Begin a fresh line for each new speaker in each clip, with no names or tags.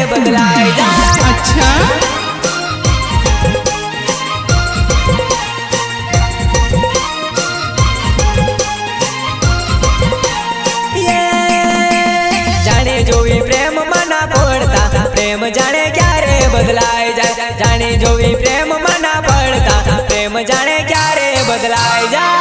बदलाए जाए।
अच्छा
जाने जो भी प्रेम मना पड़ता प्रेम जाने क्यारे बदलाए जाए। जाने जो भी प्रेम मना पड़ता प्रेम जाने क्यारे बदलाए जाए।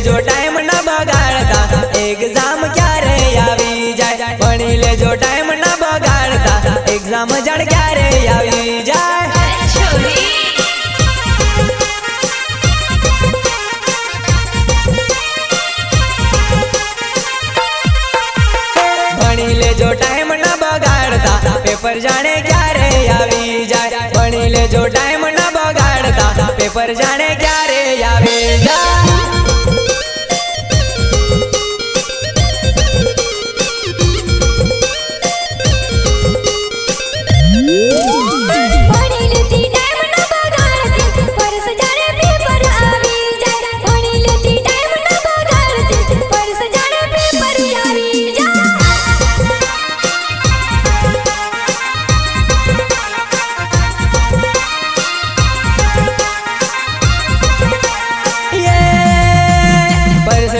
जो टाइम न बगाड़ता एग्जाम क्यारे आवी जाए। भणी ले जो टाइम न बगाड़ता एग्जाम जड़ क्यारे आवी जाए। भणी ले जो टाइम न बगाड़ता पेपर जाने क्यारे आवी जाए। भणी ले जो टाइम न बगाड़ता पेपर जाने क्यारे आवी जाए।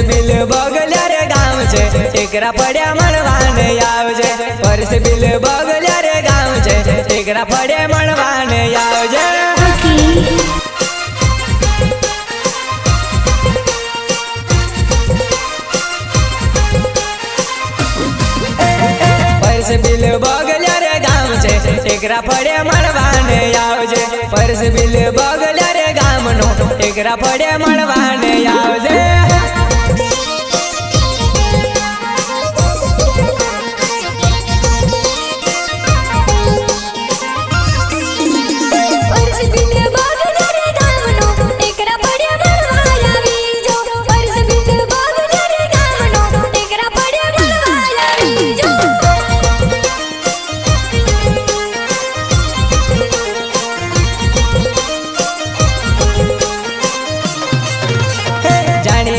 बिल बगल्या रे गाँव छे टेकरा पड़्या मणवाने आवजे। परस बिल बगल्या रे गाँव छे टेकरा पड़े मणवाने आवजे। परस बिल बगल्या रे गाँव छे टेकरा पड़े मणवाने आवजे। परस बिल बगल्या रे गाँव नो टेकरा पड़े मणवाने आवजे।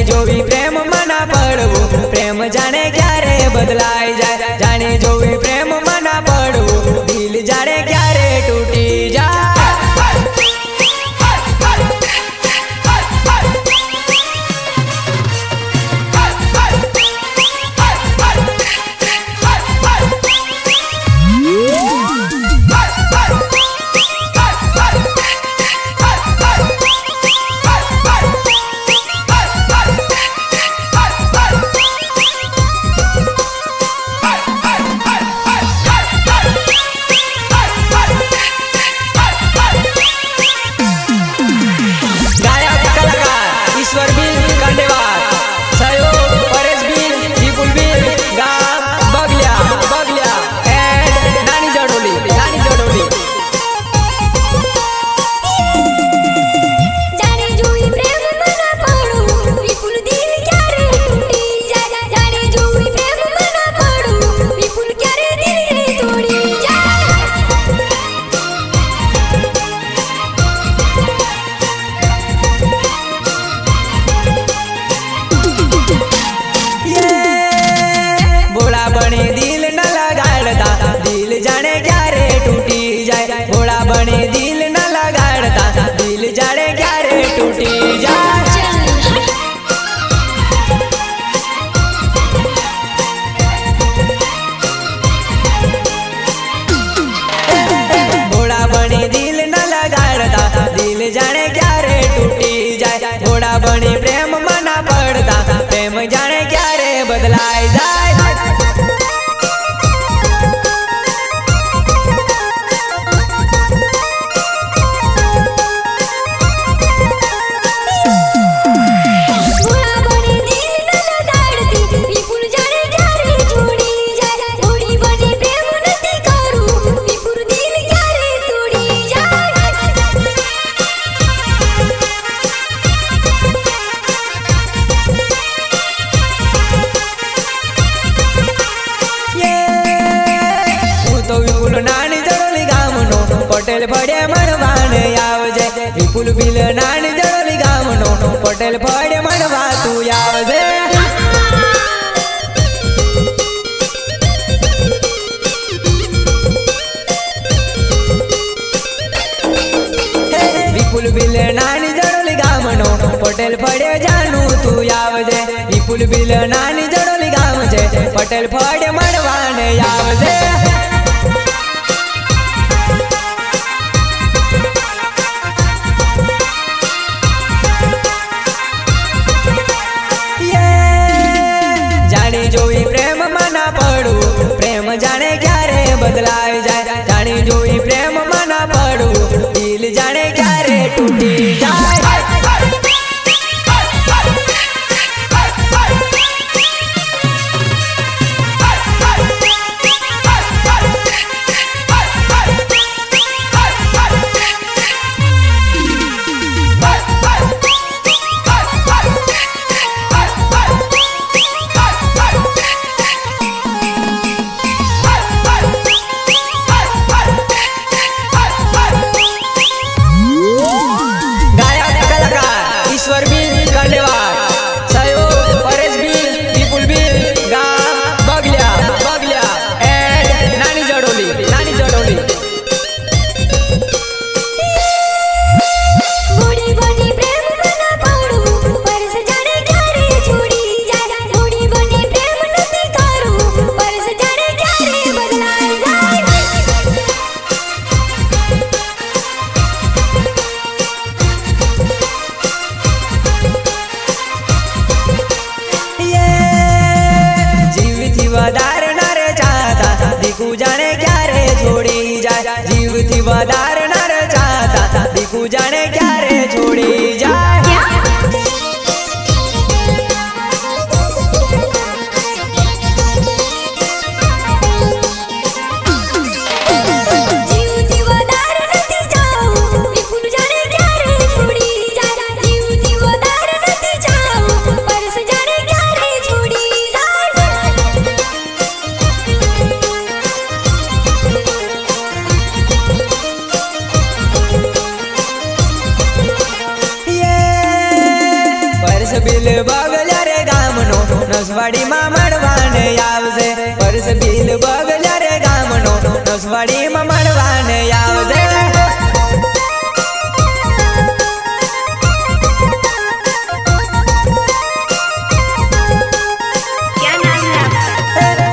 जो भी प्रेम मना पड़वू प्रेम जाने क्यारे बदलाए जाए। जाने जो भी प्रेम मना पड़वू दिल जाने क्यारे टूटी जाए। વિપુલ નાની જડોલી ગામનો પટેલ ફળે મળવાને આવજે વિપુલ બિલ નાની જડોલી ગામનો પટેલ ફળે મળવા તું આવજે વિપુલ બિલ નાની જડોલી ગામનો પટેલ ફળે જાનું તું આવજે વિપુલ બિલ નાની જડોલી ગામ છે પટેલ ફળે મળવાને આવજે જાણી જોઈ પ્રેમમાં ના પડું પ્રેમ જાણે ક્યારે બદલાઈ જાય જાણી જોઈ પ્રેમમાં ના પડું દિલ જાણે ક્યારે તૂટી જાય વધારે ના રે ચાહતા દીકુ જાણે ક્યારે છોડી જાય જીવથી વધારે ના રે ચાહતા દીકુ જાણે ક્યારે છોડી જાય બિલ બગલ્યા રે ગામનો નસવાડીમાં મળવાને આવશે પરસ બિલ બગલ્યા રે ગામનો નસવાડીમાં મળવાને આવશે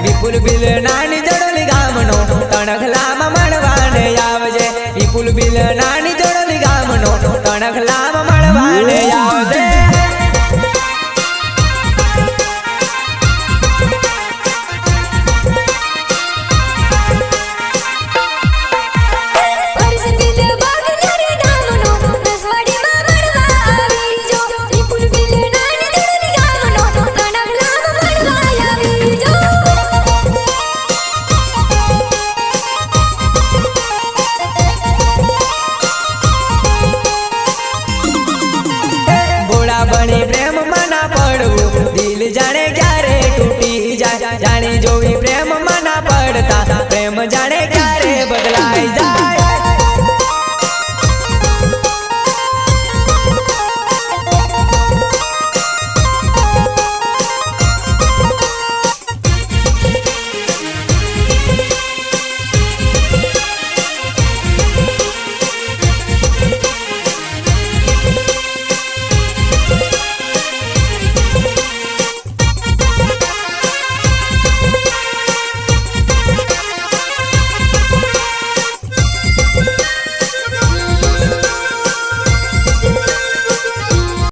વિપુલ બિલ નાની જડોલી ગામનો તણખલામાં મળવાને આવજે વિપુલ બિલ નાની જડોલી ગામનો તણખલામાં મળવાને આવજે